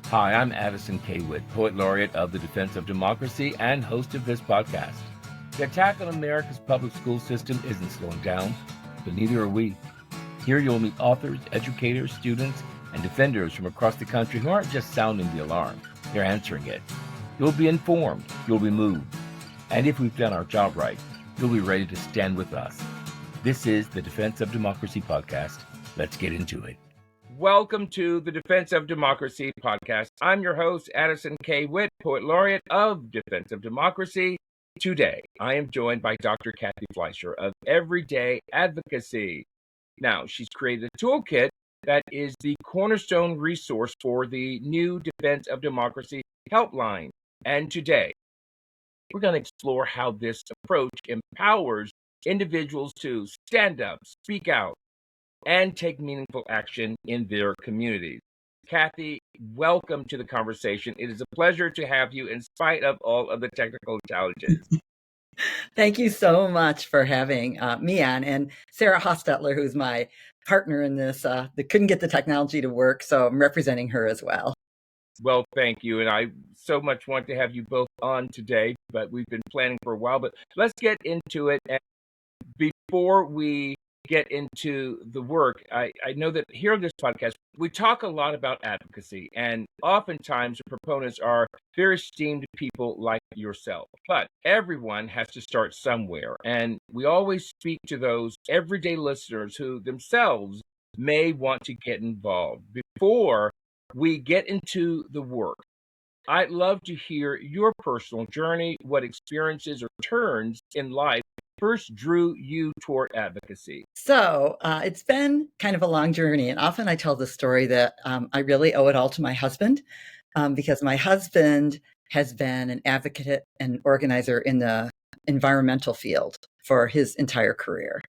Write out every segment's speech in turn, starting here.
Hi, I'm Addison K. Witt, Poet Laureate of the Defense of Democracy and host of this podcast. The attack on America's public school system isn't slowing down, but neither are we. Here you'll meet authors, educators, students, and defenders from across the country who aren't just sounding the alarm, they're answering it. You'll be informed, you'll be moved, and if we've done our job right, you'll be ready to stand with us. This is the Defense of Democracy podcast. Let's get into it. Welcome to the Defense of Democracy podcast. I'm your host, Addison K. Witt, Poet Laureate of Defense of Democracy. Today, I am joined by Dr. Cathy Fleischer of Everyday Advocacy. Now, she's created a toolkit that is the cornerstone resource for the new Defense of Democracy helpline. And today, we're going to explore how this approach empowers individuals to stand up, speak out, and take meaningful action in their communities. Cathy, welcome to the conversation. It is a pleasure to have you in spite of all of the technical challenges. Thank you so much for having me on, and Sarah Hostetler, who's my partner in this, that couldn't get the technology to work, so I'm representing her as well. Well, thank you, and I so much want to have you both on today, but we've been planning for a while, but let's get into it. And before we get into the work, I know that here on this podcast, we talk a lot about advocacy, and oftentimes the proponents are very esteemed people like yourself. But everyone has to start somewhere, and we always speak to those everyday listeners who themselves may want to get involved. Before we get into the work, I'd love to hear your personal journey, what experiences or turns in life first drew you toward advocacy? So it's been kind of a long journey, and often I tell the story that I really owe it all to my husband, because my husband has been an advocate and organizer in the environmental field for his entire career.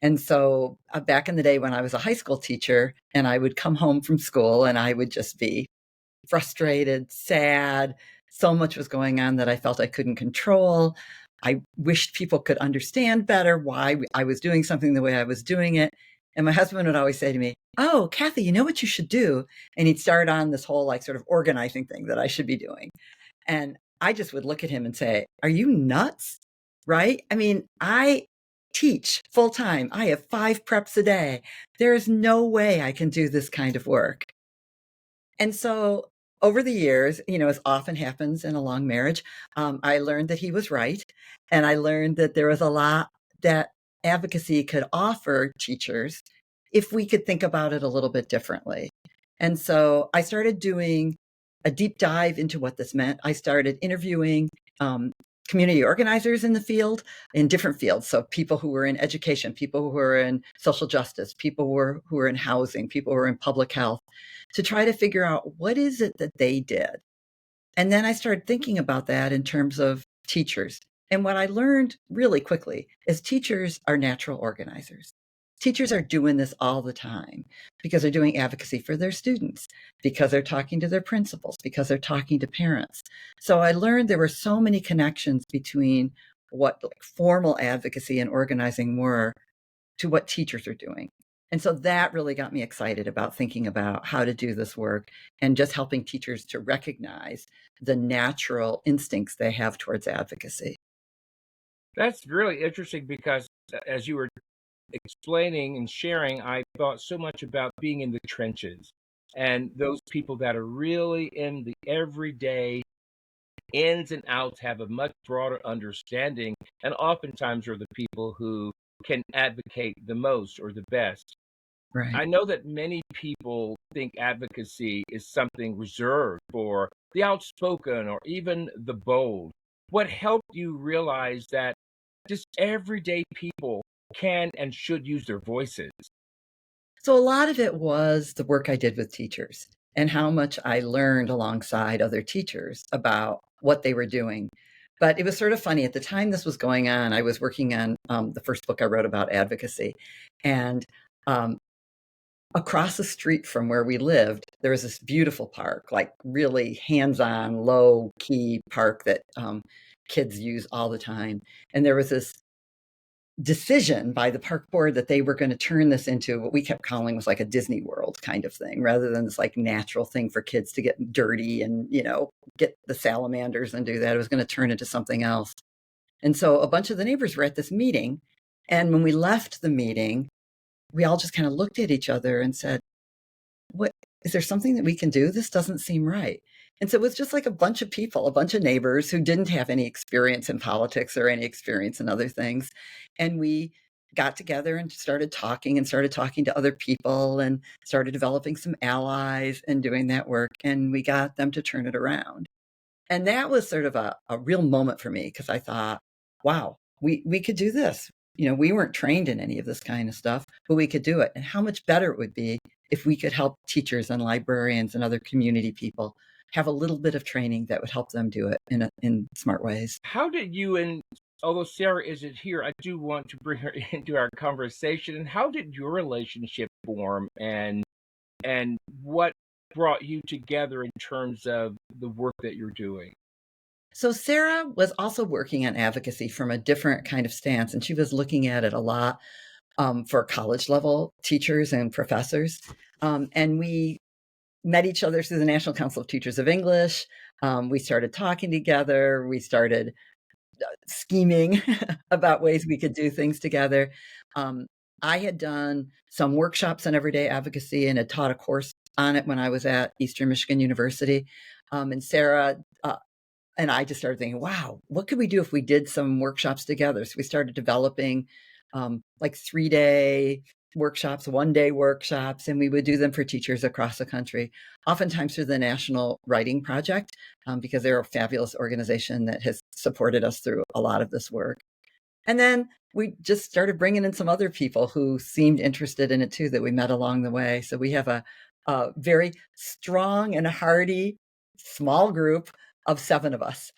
And so back in the day when I was a high school teacher, and I would come home from school and I would just be frustrated, sad. So much was going on that I felt I couldn't control. I wished people could understand better why I was doing something the way I was doing it. And my husband would always say to me, "Oh, Cathy, you know what you should do?" And he'd start on this whole sort of organizing thing that I should be doing. And I just would look at him and say, "Are you nuts?" Right? I mean, I teach full time. I have 5 preps a day. There is no way I can do this kind of work. And so over the years, as often happens in a long marriage, I learned that he was right. And I learned that there was a lot that advocacy could offer teachers if we could think about it a little bit differently. And so I started doing a deep dive into what this meant. I started interviewing community organizers in the field, in different fields. So people who were in education, people who were in social justice, people who were in housing, people who were in public health, to try to figure out what is it that they did. And then I started thinking about that in terms of teachers. And what I learned really quickly is teachers are natural organizers. Teachers are doing this all the time because they're doing advocacy for their students, because they're talking to their principals, because they're talking to parents. So I learned there were so many connections between what formal advocacy and organizing were to what teachers are doing. And so that really got me excited about thinking about how to do this work and just helping teachers to recognize the natural instincts they have towards advocacy. That's really interesting because as you were explaining and sharing, I thought so much about being in the trenches and those people that are really in the everyday ins and outs, have a much broader understanding, and oftentimes are the people who can advocate the most or the best. Right. I know that many people think advocacy is something reserved for the outspoken or even the bold. What helped you realize that just everyday people can and should use their voices? So a lot of it was the work I did with teachers and how much I learned alongside other teachers about what they were doing. But it was sort of funny. At the time this was going on, I was working on the first book I wrote about advocacy. And across the street from where we lived, there was this beautiful park, like really hands-on, low-key park that kids use all the time. And there was this decision by the park board that they were going to turn this into what we kept calling was like a Disney World kind of thing, rather than this like natural thing for kids to get dirty and, get the salamanders and do that. It was going to turn into something else. And so a bunch of the neighbors were at this meeting. And when we left the meeting, we all just kind of looked at each other and said, what, is there something that we can do? This doesn't seem right. And so it was just like a bunch of people, a bunch of neighbors who didn't have any experience in politics or any experience in other things. And we got together and started talking to other people and started developing some allies and doing that work. And we got them to turn it around. And that was sort of a real moment for me, because I thought, wow, we could do this. We weren't trained in any of this kind of stuff, but we could do it. And how much better it would be if we could help teachers and librarians and other community people have a little bit of training that would help them do it in smart ways. How did you, and although Sarah isn't here, I do want to bring her into our conversation. And how did your relationship form, and what brought you together in terms of the work that you're doing? So Sarah was also working on advocacy from a different kind of stance, and she was looking at it a lot for college level teachers and professors. And we met each other through the National Council of Teachers of English. We started talking together. We started scheming about ways we could do things together. I had done some workshops on everyday advocacy and had taught a course on it when I was at Eastern Michigan University. And Sarah and I just started thinking, wow, what could we do if we did some workshops together? So we started developing like 3-day workshops, 1-day workshops, and we would do them for teachers across the country, oftentimes through the National Writing Project, because they're a fabulous organization that has supported us through a lot of this work. And then we just started bringing in some other people who seemed interested in it too, that we met along the way. So we have a very strong and hearty small group of 7 of us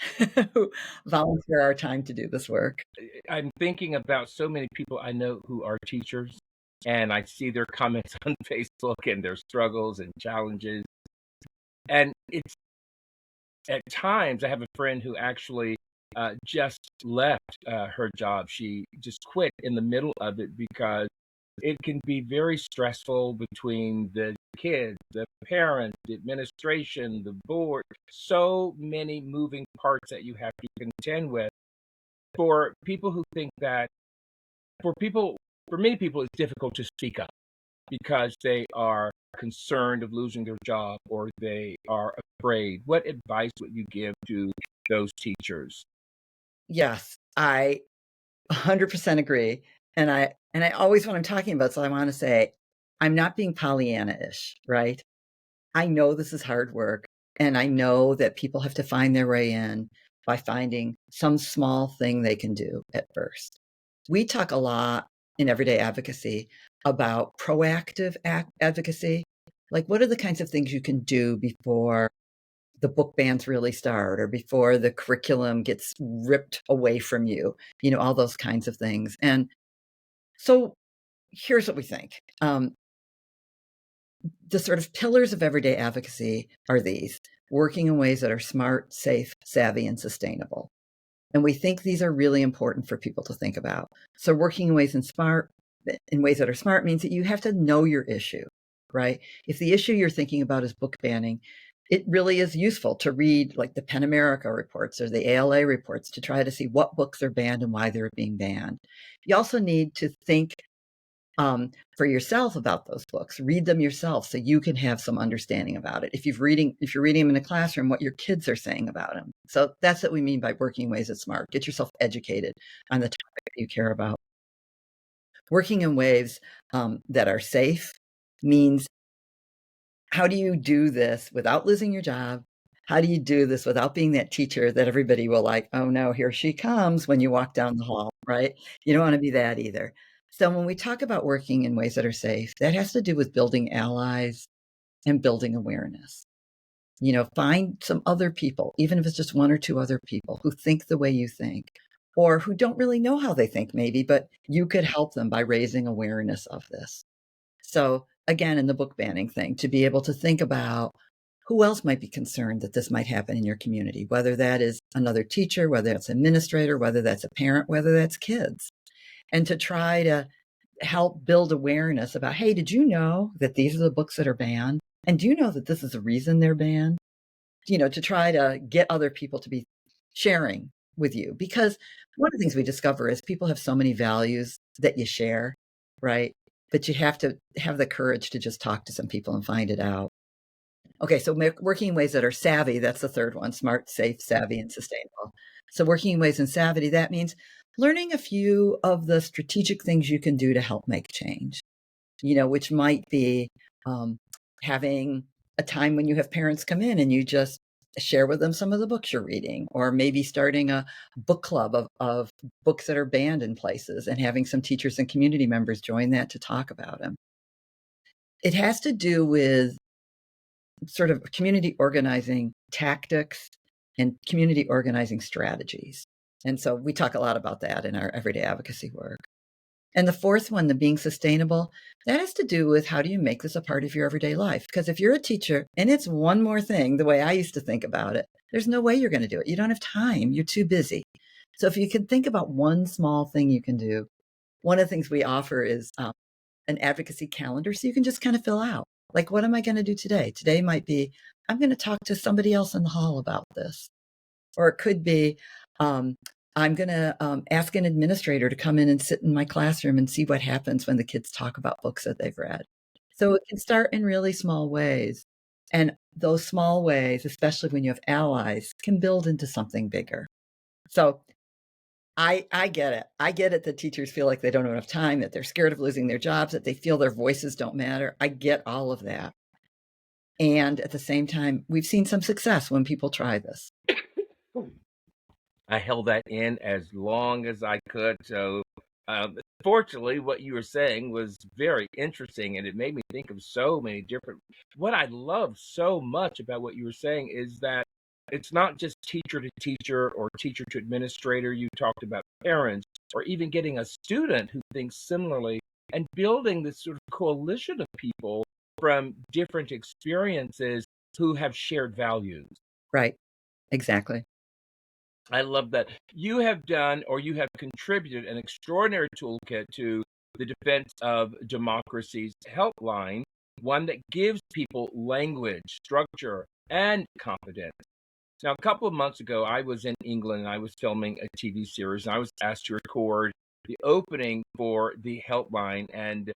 who volunteer our time to do this work. I'm thinking about so many people I know who are teachers, and I see their comments on Facebook and their struggles and challenges. And it's at times, I have a friend who actually just left her job. She just quit in the middle of it because it can be very stressful between the kids, the parents, the administration, the board. So many moving parts that you have to contend with. For people who think that, for many people, it's difficult to speak up because they are concerned of losing their job or they are afraid. What advice would you give to those teachers? Yes, I 100% agree. And I always, when I'm talking about, so I want to say, I'm not being Pollyanna-ish, right? I know this is hard work, and I know that people have to find their way in by finding some small thing they can do at first. We talk a lot in everyday advocacy about proactive advocacy. Like, what are the kinds of things you can do before the book bans really start, or before the curriculum gets ripped away from you, all those kinds of things. And so here's what we think. The sort of pillars of everyday advocacy are these: working in ways that are smart, safe, savvy, and sustainable. And we think these are really important for people to think about. So working in ways that are smart means that you have to know your issue, right? If the issue you're thinking about is book banning, it really is useful to read like the PEN America reports or the ALA reports to try to see what books are banned and why they're being banned. You also need to think for yourself about those books. Read them yourself so you can have some understanding about it. If you're reading them in a classroom, what your kids are saying about them. So that's what we mean by working ways that's smart. Get yourself educated on the topic that you care about. Working in ways that are safe means, how do you do this without losing your job? How do you do this without being that teacher that everybody will like, oh no, here she comes when you walk down the hall, right? You don't want to be that either. So when we talk about working in ways that are safe, that has to do with building allies and building awareness. Find some other people, even if it's just 1 or 2 other people who think the way you think, or who don't really know how they think maybe, but you could help them by raising awareness of this. So again, in the book banning thing, to be able to think about who else might be concerned that this might happen in your community, whether that is another teacher, whether that's an administrator, whether that's a parent, whether that's kids. and to try to help build awareness about, hey, did you know that these are the books that are banned? And do you know that this is the reason they're banned? To try to get other people to be sharing with you. Because one of the things we discover is people have so many values that you share, right? But you have to have the courage to just talk to some people and find it out. Okay, so working in ways that are savvy, that's the third one: smart, safe, savvy, and sustainable. So working in ways in savvy, that means learning a few of the strategic things you can do to help make change, which might be having a time when you have parents come in and you just share with them some of the books you're reading, or maybe starting a book club of books that are banned in places and having some teachers and community members join that to talk about them. It has to do with sort of community organizing tactics and community organizing strategies. And so we talk a lot about that in our everyday advocacy work. And the fourth one, the being sustainable, that has to do with how do you make this a part of your everyday life? Because if you're a teacher and it's one more thing, the way I used to think about it, there's no way you're going to do it. You don't have time. You're too busy. So if you can think about one small thing you can do, one of the things we offer is an advocacy calendar. So you can just kind of fill out, like, what am I going to do today? Today might be, I'm going to talk to somebody else in the hall about this. Or it could be, I'm going to ask an administrator to come in and sit in my classroom and see what happens when the kids talk about books that they've read. So it can start in really small ways. And those small ways, especially when you have allies, can build into something bigger. So I get it. I get it that teachers feel like they don't have enough time, that they're scared of losing their jobs, that they feel their voices don't matter. I get all of that. And at the same time, we've seen some success when people try this. I held that in as long as I could. So, fortunately, what you were saying was very interesting, and it made me think of so many different. What I love so much about what you were saying is that it's not just teacher to teacher or teacher to administrator. You talked about parents, or even getting a student who thinks similarly, and building this sort of coalition of people from different experiences who have shared values. Right. Exactly. I love that. You have done, or you have contributed, an extraordinary toolkit to the Defense of Democracy's helpline, one that gives people language, structure, and confidence. Now, a couple of months ago, I was in England and I was filming a TV series, and I was asked to record the opening for the helpline. And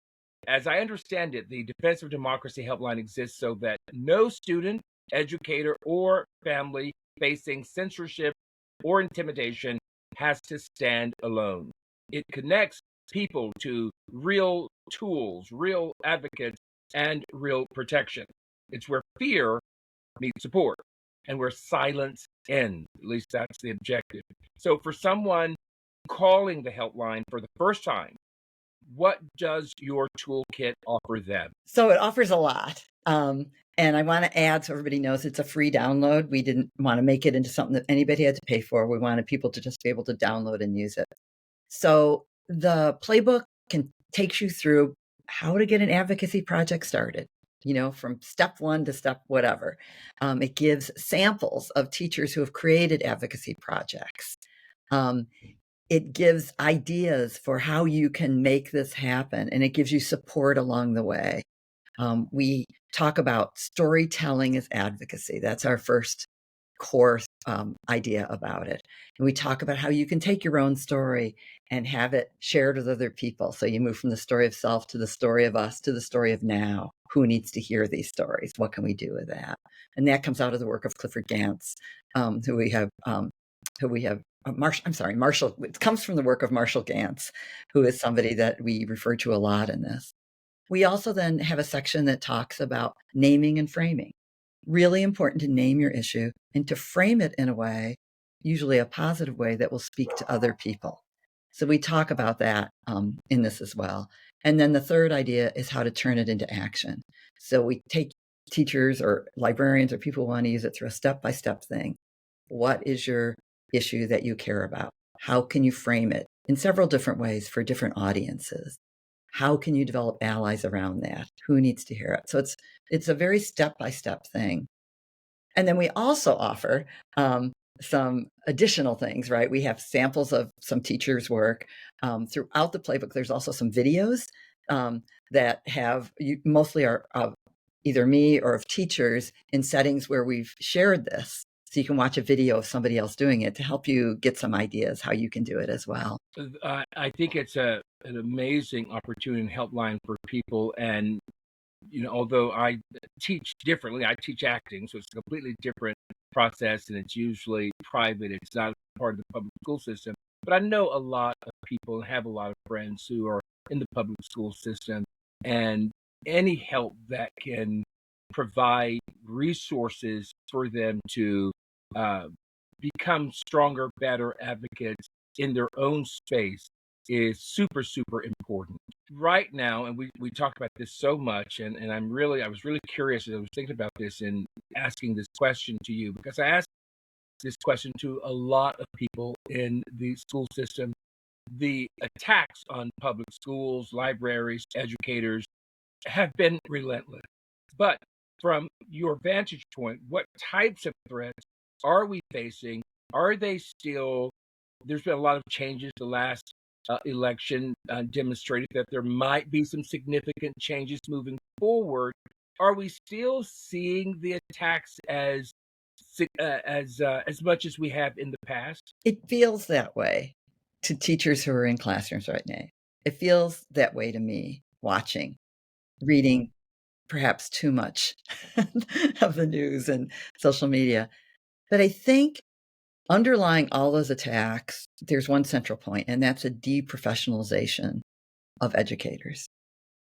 as I understand it, the Defense of Democracy helpline exists so that no student, educator, or family facing censorship or intimidation has to stand alone. It connects people to real tools, real advocates, and real protection. It's where fear meets support and where silence ends. At least that's the objective. So for someone calling the helpline for the first time, what does your toolkit offer them? So it offers a lot. And I want to add, so everybody knows, it's a free download. We didn't want to make it into something that anybody had to pay for. We wanted people to just be able to download and use it. So the playbook takes you through how to get an advocacy project started, from step one to step whatever. It gives samples of teachers who have created advocacy projects. It gives ideas for how you can make this happen, and it gives you support along the way. We talk about storytelling as advocacy. That's our first core idea about it. And we talk about how you can take your own story and have it shared with other people. So you move from the story of self to the story of us to the story of now. Who needs to hear these stories? What can we do with that? And that comes out of the work of Clifford Gantz, who we have Marshall. It comes from the work of Marshall Gantz, who is somebody that we refer to a lot in this. We also then have a section that talks about naming and framing. Really important to name your issue and to frame it in a way, usually a positive way, that will speak to other people. So we talk about that in this as well. And then the third idea is how to turn it into action. So we take teachers or librarians or people who want to use it through a step-by-step thing. What is your issue that you care about? How can you frame it in several different ways for different audiences? How can you develop allies around that? Who needs to hear it? So it's a very step-by-step thing. And then we also offer some additional things, right? We have samples of some teachers' work. Throughout the playbook, there's also some videos that have mostly are of either me or of teachers in settings where we've shared this. So you can watch a video of somebody else doing it to help you get some ideas how you can do it as well. I think it's an amazing opportunity and helpline for people. And, although I teach differently, I teach acting, so it's a completely different process, and it's usually private. It's not part of the public school system. But I know a lot of people and have a lot of friends who are in the public school system, and any help that can provide resources for them to uh, become stronger, better advocates in their own space is super, super important. Right now, and we talk about this so much, and I was really curious as I was thinking about this and asking this question to you, because I asked this question to a lot of people in the school system. The attacks on public schools, libraries, educators have been relentless. But from your vantage point, what types of threats are we facing? Are they still, there's been a lot of changes the last election demonstrated that there might be some significant changes moving forward. Are we still seeing the attacks as much as we have in the past? It feels that way to teachers who are in classrooms right now. It feels that way to me watching, reading perhaps too much of the news and social media. But I think underlying all those attacks, there's one central point, and that's a deprofessionalization of educators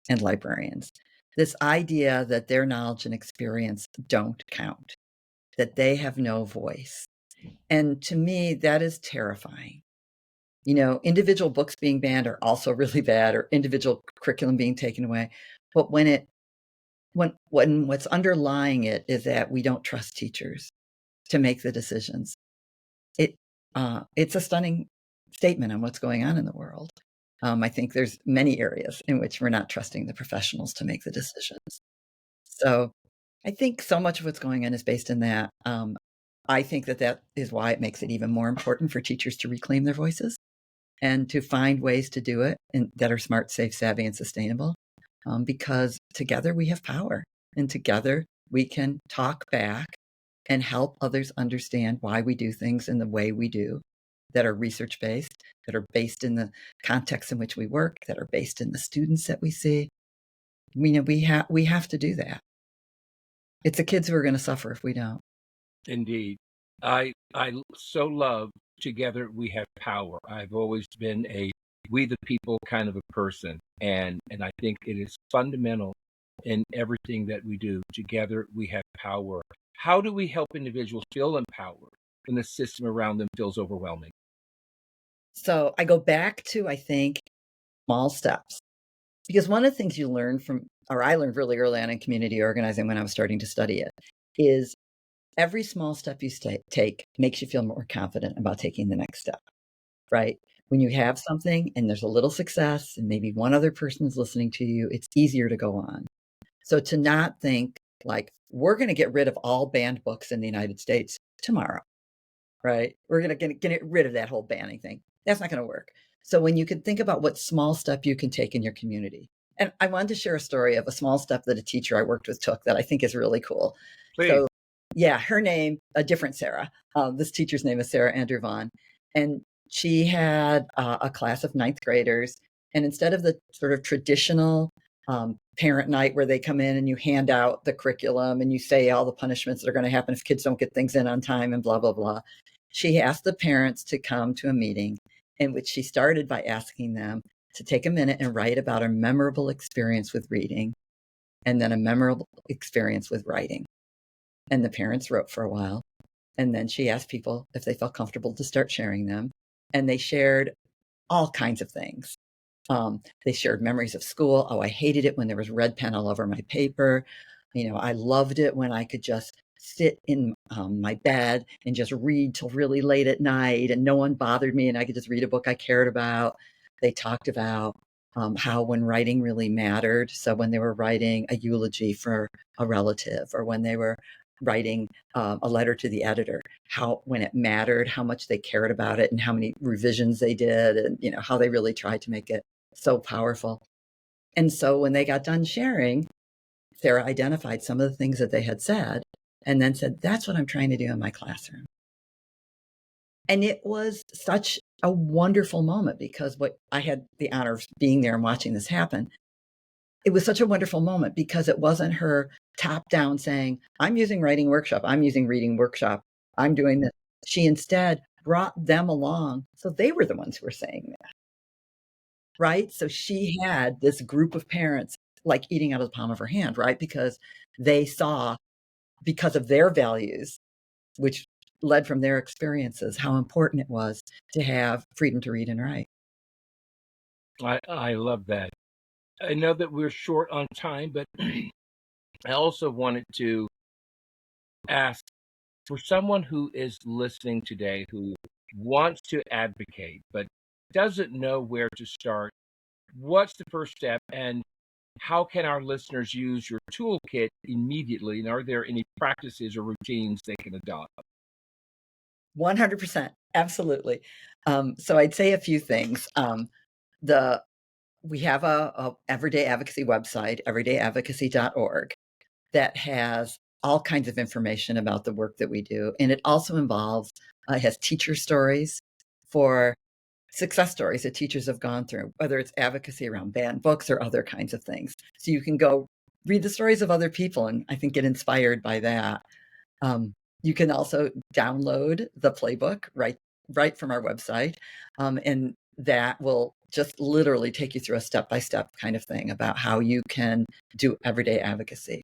and librarians. This idea that their knowledge and experience don't count, that they have no voice. And to me, that is terrifying. Individual books being banned are also really bad, or individual curriculum being taken away. But when what's underlying it is that we don't trust teachers to make the decisions, it's a stunning statement on what's going on in the world. I think there's many areas in which we're not trusting the professionals to make the decisions. So I think so much of what's going on is based in that. I think that is why it makes it even more important for teachers to reclaim their voices and to find ways to do it that are smart, safe, savvy, and sustainable. Because together we have power, and together we can talk back and help others understand why we do things in the way we do, that are research-based, that are based in the context in which we work, that are based in the students that we see. We have to do that. It's the kids who are going to suffer if we don't. Indeed. I so love together we have power. I've always been a we the people kind of a person, and I think it is fundamental in everything that we do. Together we have power. How do we help individuals feel empowered when the system around them feels overwhelming? So I go back to, I think, small steps. Because one of the things I learned really early on in community organizing when I was starting to study it, is every small step you take makes you feel more confident about taking the next step, right? When you have something and there's a little success and maybe one other person is listening to you, it's easier to go on. So to not think like, we're going to get rid of all banned books in the United States tomorrow, right? We're going to get rid of that whole banning thing. That's not going to work. So when you can think about what small step you can take in your community. And I wanted to share a story of a small step that a teacher I worked with took that I think is really cool. Please. So yeah, her name, a different Sarah. This teacher's name is Sarah Andrew Vaughn. And she had a class of ninth graders. And instead of the sort of traditional parent night where they come in and you hand out the curriculum and you say all the punishments that are going to happen if kids don't get things in on time and blah, blah, blah, she asked the parents to come to a meeting in which she started by asking them to take a minute and write about a memorable experience with reading and then a memorable experience with writing. And the parents wrote for a while. And then she asked people if they felt comfortable to start sharing them. And they shared all kinds of things. They shared memories of school. Oh, I hated it when there was red pen all over my paper. I loved it when I could just sit in my bed and just read till really late at night and no one bothered me and I could just read a book I cared about. They talked about how when writing really mattered. So when they were writing a eulogy for a relative, or when they were writing a letter to the editor, how when it mattered, how much they cared about it, and how many revisions they did, and how they really tried to make it so powerful. And so when they got done sharing, Sarah identified some of the things that they had said and then said, that's what I'm trying to do in my classroom. And it was such a wonderful moment because what I had the honor of being there and watching this happen. It was such a wonderful moment because it wasn't her top down saying, I'm using writing workshop, I'm using reading workshop, I'm doing this. She instead brought them along. So they were the ones who were saying that. Right. So she had this group of parents like eating out of the palm of her hand, right? Because they saw, because of their values, which led from their experiences, how important it was to have freedom to read and write. I love that. I know that we're short on time, but I also wanted to ask, for someone who is listening today who wants to advocate but doesn't know where to start, what's the first step, and how can our listeners use your toolkit immediately? And are there any practices or routines they can adopt? 100%. Absolutely. So I'd say a few things. We have a everyday advocacy website, everydayadvocacy.org, that has all kinds of information about the work that we do. And it also involves, has teacher stories for success stories that teachers have gone through, whether it's advocacy around banned books or other kinds of things. So you can go read the stories of other people and I think get inspired by that. You can also download the playbook right from our website, and that will just literally take you through a step-by-step kind of thing about how you can do everyday advocacy.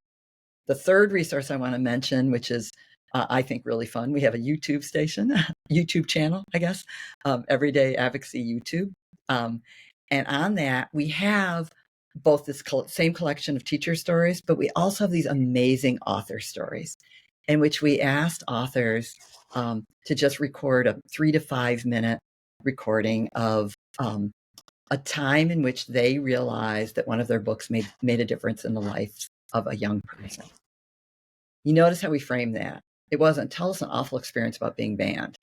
The third resource I want to mention, which is I think really fun, we have a YouTube station, YouTube channel, I guess, Everyday Advocacy YouTube. And on that, we have both this same collection of teacher stories, but we also have these amazing author stories in which we asked authors to just record a 3 to 5 minute recording of a time in which they realized that one of their books made a difference in the life of a young person. You notice how we frame that. It wasn't tell us an awful experience about being banned.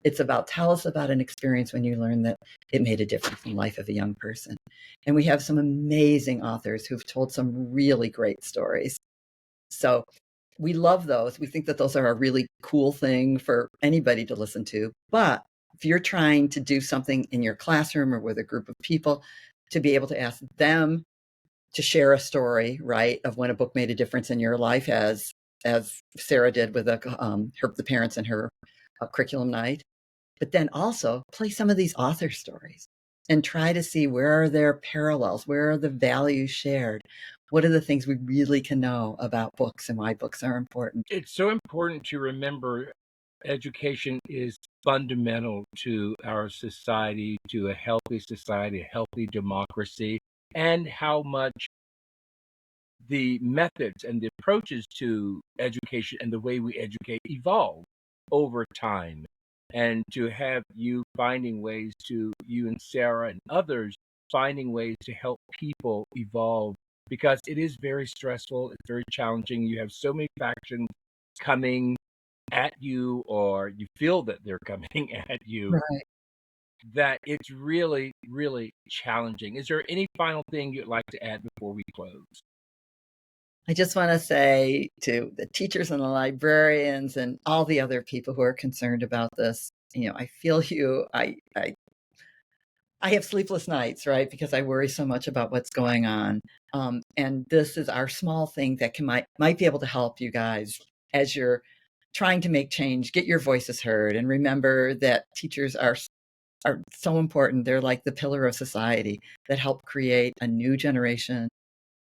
It's about tell us about an experience when you learned that it made a difference in the life of a young person. And we have some amazing authors who've told some really great stories. So we love those. We think that those are a really cool thing for anybody to listen to. But if you're trying to do something in your classroom or with a group of people, to be able to ask them to share a story, right, of when a book made a difference in your life, as Sarah did with the parents in her curriculum night, but then also play some of these author stories and try to see where are their parallels, where are the values shared, what are the things we really can know about books and why books are important. It's so important to remember education is fundamental to our society, to a healthy society, a healthy democracy, and how much the methods and the approaches to education and the way we educate evolve over time. And to have you finding ways to, you and Sarah and others, finding ways to help people evolve, because it is very stressful, it's very challenging. You have so many factions coming at you, or you feel that they're coming at you, Right. that it's really, really challenging. Is there any final thing you'd like to add before we close? I just want to say to the teachers and the librarians and all the other people who are concerned about this, I feel you. I have sleepless nights, right? Because I worry so much about what's going on. And this is our small thing that might be able to help you guys as you're trying to make change, get your voices heard, and remember that teachers are so important. They're like the pillar of society that help create a new generation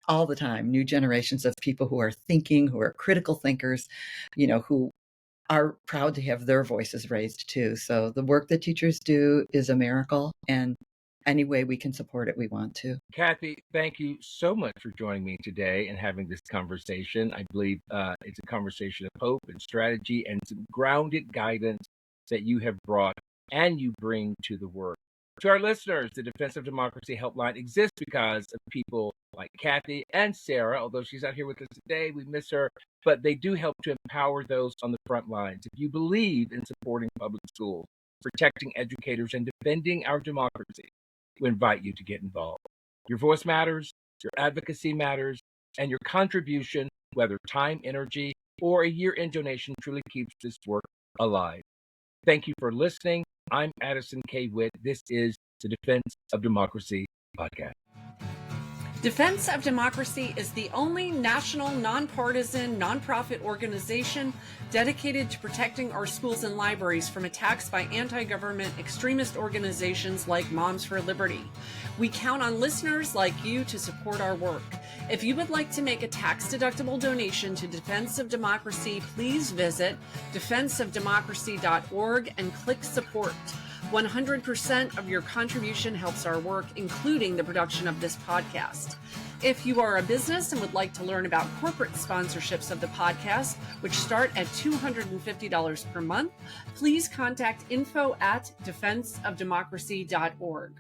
all the time, new generations of people who are thinking, who are critical thinkers, who are proud to have their voices raised too. So the work that teachers do is a miracle, and any way we can support it, we want to. Cathy, thank you so much for joining me today and having this conversation. I believe it's a conversation of hope and strategy and some grounded guidance that you have brought and you bring to the work. To our listeners, the Defense of Democracy Helpline exists because of people like Cathy and Sarah. Although she's not here with us today, we miss her, but they do help to empower those on the front lines. If you believe in supporting public schools, protecting educators, and defending our democracy, we invite you to get involved. Your voice matters, your advocacy matters, and your contribution, whether time, energy, or a year-end donation, truly keeps this work alive. Thank you for listening. I'm Addison K. Witt. This is the Defense of Democracy podcast. Defense of Democracy is the only national, nonpartisan, nonprofit organization dedicated to protecting our schools and libraries from attacks by anti-government extremist organizations like Moms for Liberty. We count on listeners like you to support our work. If you would like to make a tax-deductible donation to Defense of Democracy, please visit defenseofdemocracy.org and click support. 100% of your contribution helps our work, including the production of this podcast. If you are a business and would like to learn about corporate sponsorships of the podcast, which start at $250 per month, please contact info@defenseofdemocracy.org.